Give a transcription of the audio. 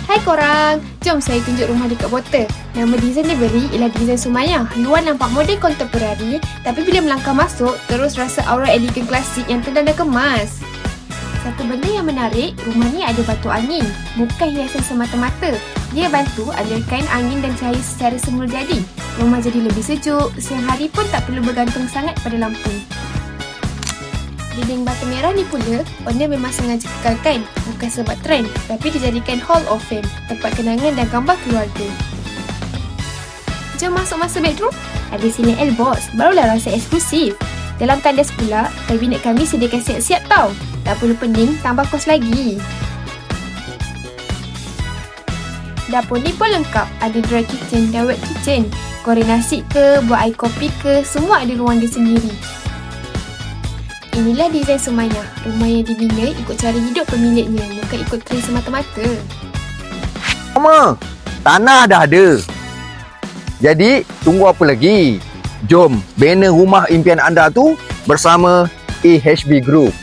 Hai korang, jom saya tunjuk rumah dekat botol. Nama desain diberi ialah desain Sumayyah. Luar nampak moden kontemporari, tapi bila melangkah masuk, terus rasa aura elegan klasik yang tenang dan kemas. Satu benda yang menarik, rumah ni ada batu angin. Bukan hiasan semata-mata. Dia bantu alirkan angin dan cahaya secara semula jadi. Rumah jadi lebih sejuk, siang hari pun tak perlu bergantung sangat pada lampu. Dinding batu merah ni pula, owner memang sengaja kekalkan, bukan sebab trend, tapi dijadikan Hall of Fame, tempat kenangan dan gambar keluarga. Jom masuk masa bedroom. Ada siling L-box, barulah rasa eksklusif. Dalam tandas pula, kabinet kami sediakan siap-siap tau. Tak perlu pening, tambah kos lagi. Dapur ni pun lengkap, ada dry kitchen dan wet kitchen. Goreng nasi ke, buat air kopi ke, semua ada ruang dia sendiri. Inilah desain Sumayyah, rumah yang dibina ikut cara hidup pemiliknya, bukan ikut trend semata-mata. Mama, tanah dah ada. Jadi, tunggu apa lagi? Jom, bina rumah impian anda tu bersama AHB Group.